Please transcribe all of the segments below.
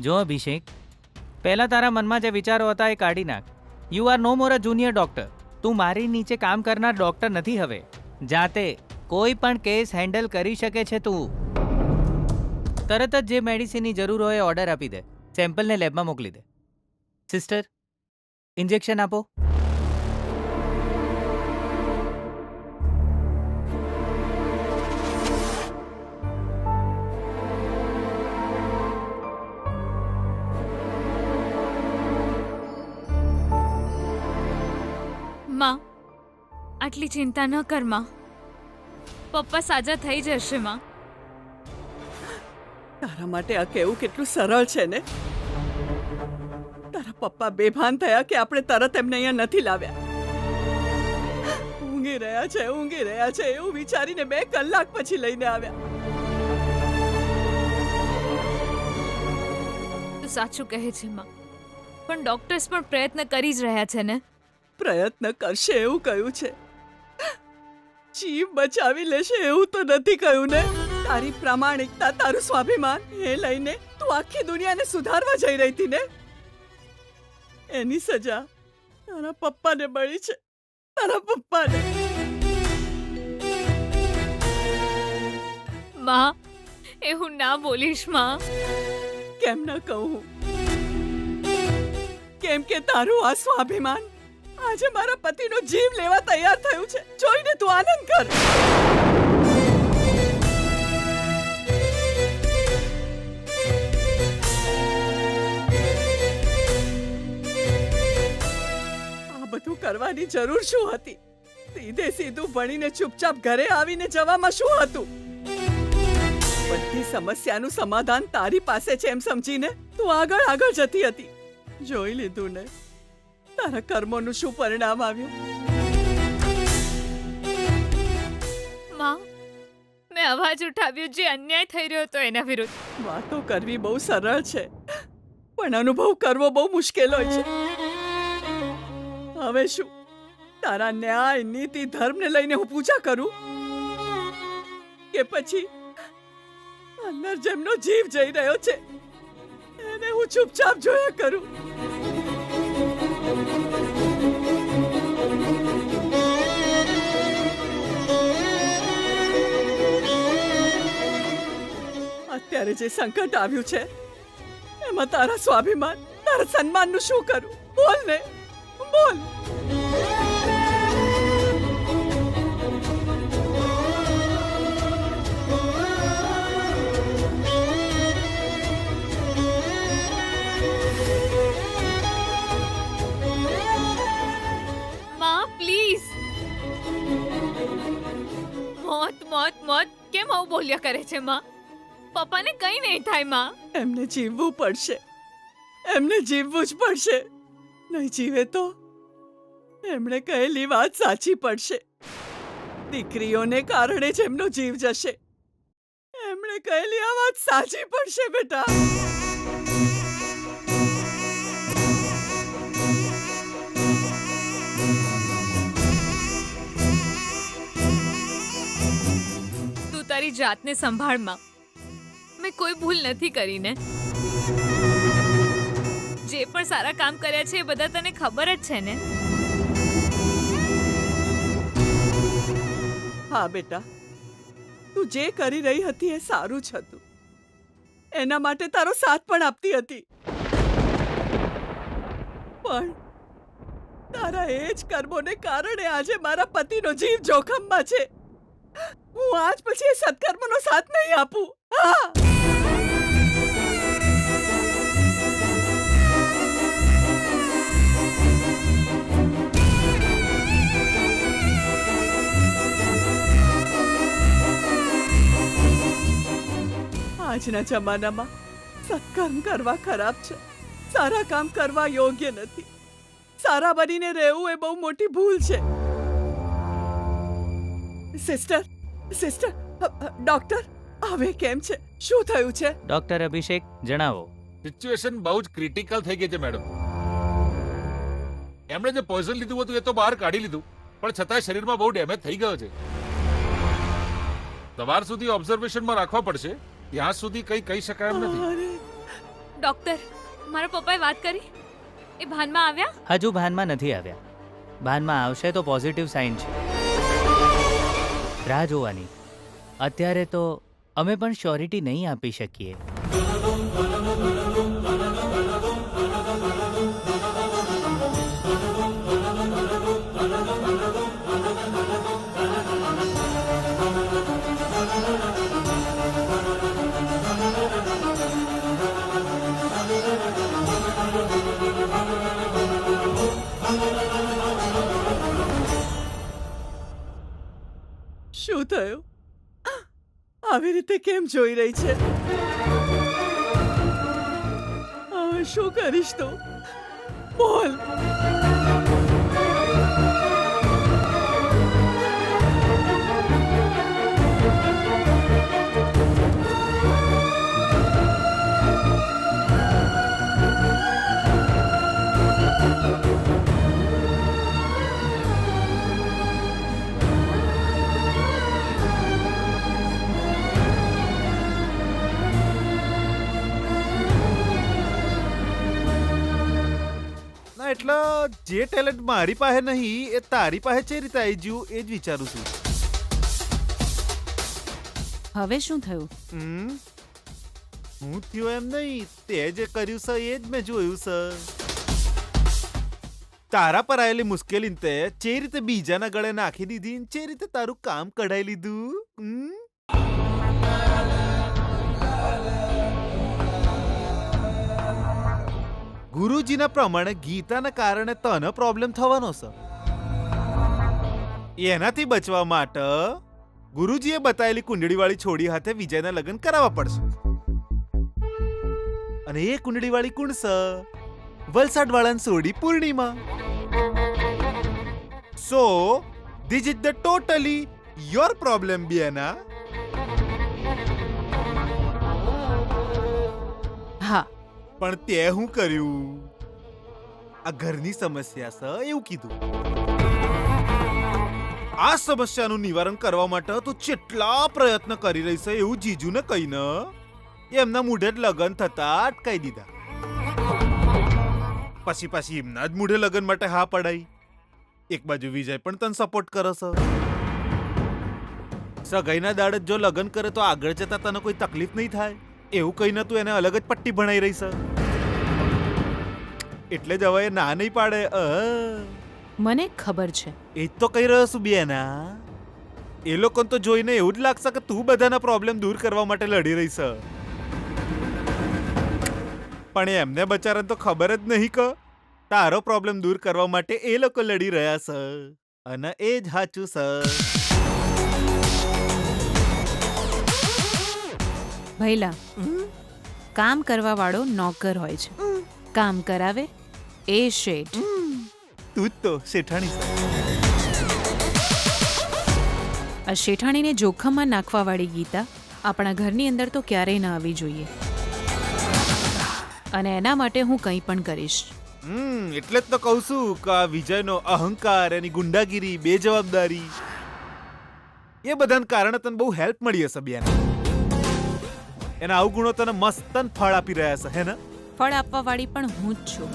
જો અભિષેક, પહેલા તારા મનમાં જે વિચારો હતા એ કાઢી નાખ. You are no more a junior doctor. તું મારી નીચે કામ કરનાર ડોક્ટર નથી હવે. જાતે કોઈ પણ કેસ હેન્ડલ કરી શકે છે તું. તરત જ જે મેડિસિનની જરૂર હોય એ ઓર્ડર આપી દે. સેમ્પલને લેબમાં મોકલી દે. સિસ્ટર, ઇન્જેક્શન આપો. માં, આટલી ચિંતા ન કર માં. પપ્પા સાજા થઈ જશે માં. તારા માટે આ કહેવું કેટલું સરળ છે ને. તારા પપ્પા બેભાન થયા કે આપણે તરત એમને અહીંયા નથી લાવ્યા. ઊંઘી રહ્યા છે એવું વિચારીને 2 કલાક પછી લઈને આવ્યા. તું સાચું કહે છે માં, પણ ડોક્ટર્સ પણ પ્રયત્ન કરી જ રહ્યા છે ને. પ્રયત્ન કરશે એવું કહ્યું છે. જીવ બચાવી લેશે એવું તો નથી કહ્યું ને. તારી પ્રામાણિકતા, તારું સ્વાભિમાન એ લઈને તું આખી દુનિયાને સુધારવા જઈ રહી હતી ને. એની સજા તારા પપ્પાને મળી છે. તારા પપ્પાને. માં, એવું ના બોલીશ માં. કેમ ન કહું? કેમ કે તારું આ સ્વાભિમાન આજે મારા પતિનો જીવ લેવા તૈયાર થયું છે. જોઈને તું આનંદ કર. આ બધું કરવાની જરૂર શું હતી? સીધે સીધું ભણીને ચૂપચાપ ઘરે આવીને જવામાં શું હતું? બધી સમસ્યાનું સમાધાન તારી પાસે છે એમ સમજીને તું આગળ જતી હતી. જોઈ લીધું ને તારા કર્મોનું શું પરિણામ આવ્યું? માં, મેં અવાજ ઉઠાવ્યો જે અન્યાય થઈ રહ્યો હતો એના વિરુદ્ધ. વાતો કરવી બહુ સરળ છે, પણ અનુભવ કરવો બહુ મુશ્કેલ હોય છે. હવે શું તારા ન્યાય, નીતિ, ધર્મને લઈને હું પૂજા કરું કે પછી અંદર જેમનો જીવ જઈ રહ્યો છે એને હું ચૂપચાપ જોયા કરું? અત્યારે જે સંકટ આવ્યું છે એમાં તારા સ્વાભિમાન, તારા સન્માનનું શું કરું? બોલ ને, બોલ. માં, પ્લીઝ. મોત મોત મોત કેમ આવું બોલ્યા કરે છે માં? પપ્પાને કંઈ નહીં થાય માં. એમને જીવવું પડશે. એમને જીવવું જ પડશે. નહીં જીવે તો એમણે કહેલી વાત સાચી પડશે. દીકરીઓને કારણે જ એમનો જીવ જશે. એમણે કહેલી આ વાત સાચી પડશે બેટા. તું તારી જાતને સંભાળ માં. મેં કોઈ ભૂલ નથી કરી ને. જે પણ સારા કામ કર્યા છે એ બધા તને ખબર જ છે ને. હા બેટા, તું જે કરી રહી હતી એ સારું જ હતું. એના માટે તારો સાથ પણ આપતી હતી. પણ તારા એ જ કર્મોને કારણે આજે મારા પતિનો જીવ જોખમમાં છે. હું આજ પછી એ સત્કર્મનો સાથ નહીં આપું. હા. આજના જમાનામાં સત્કર્મ કરવા ખરાબ છે, સારા કામ કરવા યોગ્ય નથી. સારા બનીને રહેવું એ બહુ મોટી ભૂલ છે. સિસ્ટર, ડોક્ટર, હવે કેમ છે? શું થયું છે? ડોક્ટર અભિષેક, જણાવો. સિચ્યુએશન બહુ જ ક્રિટિકલ થઈ ગઈ છે મેડમ. એમણે જે પોઈઝન લીધું હતું એ તો બહાર કાઢી લીધું, પણ છતાંય શરીરમાં બહુ ડેમેજ થઈ ગયો છે. સવાર સુધી ઓબ્ઝર્વેશનમાં રાખવા પડશે. ત્યાં સુધી કંઈ કહી શકાય એમ નથી. ડોક્ટર, મારા પપ્પાએ વાત કરી? એ ભાનમાં આવ્યા? હજુ ભાનમાં નથી આવ્યા. ભાનમાં આવશે તો પોઝિટિવ સાઇન છે. રાહ જોવાની. અત્યારે તો અમે પણ શ્યોરિટી નહીં આપી શકીએ. શું થયું? આવી રીતે કેમ જોઈ રહી છે? હવે શું કરીશ તું? બોલ. એટલે જે ટેલેન્ટ મારી પાસે નહીં એ તારી પાસે છે રીતે આવી ગયું એ જ વિચારું છું. હવે શું થયું? હું થયું એમ નહીં, તે જે કર્યું છે એ જ મેં જોયું છે. તારા પર આવેલી મુશ્કેલી તે જે રીતે બીજાના ગળે નાખી દીધી ને જે રીતે તારું કામ કઢાઈ લીધું. ગુરુજીના પ્રમાણે ગીતાના કારણે તને પ્રોબ્લેમ થવાનો છે. એનાથી બચવા માટે ગુરુજીએ બતાવેલી કુંડળીવાળી છોડી હાથે વિજયના લગ્ન કરાવવા પડશે. અને એ કુંડળીવાળી કોણ છે? વલસાડવાળાની છોડી Purnima. So this is the totally your problem બિયાના. હા, પણ તે શું કર્યું? આ ઘરની સમસ્યા છે એવું કીધું. આ સમસ્યાનું નિવારણ કરવા માટે તું કેટલા પ્રયત્ન કરી રહી છે એવું જીજુને કહીને એમના મૂઢે જ લગ્ન થતા અટકાઈ દીધા. પછી એમના જ મૂઢે લગ્ન માટે હા પડાઈ. એક બાજુ વિજય પણ તને સપોર્ટ કરે છે. સગાઈના દાડે જો લગ્ન કરે તો આગળ જતા તને કોઈ તકલીફ નહીં થાય એવું કહીને તું એને અલગ જ પટ્ટી ભણાઈ રહી છે. એટલે જ હવે ના નહીં પાડે. મને ખબર છે. એ જ તો કહી રહ્યો છું બેના. એ લોકોને તો જોઈને એવું જ લાગશે કે તું બધાના પ્રોબ્લેમ દૂર કરવા માટે લડી રહી છે. પણ એમને બચારાને તો ખબર જ નહીં કે તારો પ્રોબ્લેમ દૂર કરવા માટે એ લોકો લડી રહ્યા છે. અને એ જ સાચું છે. ભૈલા, કામ કરવા વાળો નોકર હોય છે, કામ કરાવે એ શેઠ. તું જ તો શેઠાણી છે. આ શેઠાણીને જોખમમાં નાખવા વાળી ગીતા આપણા ઘરની અંદર તો ક્યારેય ન આવી જોઈએ. અને એના માટે હું કંઈ પણ કરીશ. એટલે જ તો કહું છું કે આ વિજયનો અહંકાર, એની ગુંડાગીરી, બેજવાબદારી એ બધાને કારણે તને બહુ હેલ્પ મળી હશે બેન. એના અવગુણો તને મસ્તન ફળ આપી રહ્યા છે હે ને? ફળ આપવા વાળી પણ હું જ છું.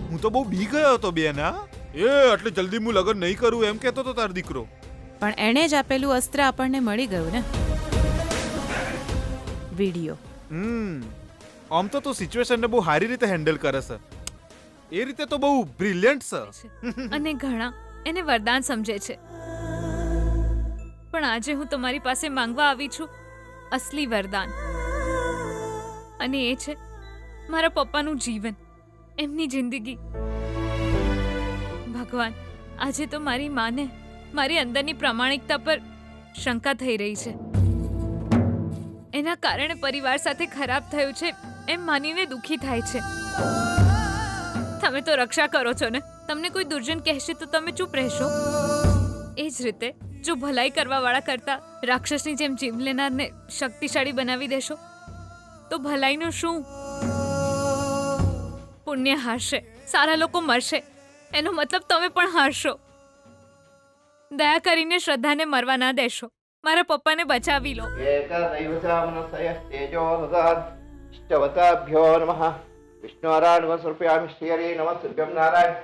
હું તો બહુ બી ગયો હતો બેન. આટલી જલ્દી હું લગ્ન નહીં કરું એમ કહેતો તો તારો દીકરો. પણ એણે જ આપેલું અસ્ત્ર આપણને મળી ગયું ને, વિડિયો. આમ તો તું સિચ્યુએશનને બહુ સારી રીતે હેન્ડલ કરે છે. એ રીતે તો બહુ બ્રિલિયન્ટ છે. અને ઘણા એને વરદાન સમજે છે. પણ આજે હું તમારી પાસે માંગવા આવી છું અસલી વરદાન. અને એ છે મારા પપ્પાનું જીવન, એમની જિંદગી. ભગવાન, આજે તો મારી માને મારી અંદરની પ્રામાણિકતા પર શંકા થઈ રહી છે. એના કારણે પરિવાર સાથે ખરાબ થયું છે એમ માનીને દુખી થાય છે. તમે તો રક્ષા કરો છો ને, તમને કોઈ દુર્જન કહેશે તો તમે ચૂપ રહેશો. એ જ રીતે જો ભલાઈ કરવા વાળા કરતા રાક્ષસની જેમ જીવ લેનારને શક્તિશાળી બનાવી દેશો તો ભલાઈનું શું? પુણ્ય હારશે, સારા લોકો મરશે, એનો મતલબ તમે પણ હારશો. દયા કરીને શ્રદ્ધાને મરવા ના દેશો. મારા પપ્પાને બચાવી લો. इष्टवताभ्यो नमः विष्णुनारायण नमः समर्पयामि श्री हरि नमः तुभ्यं नारायण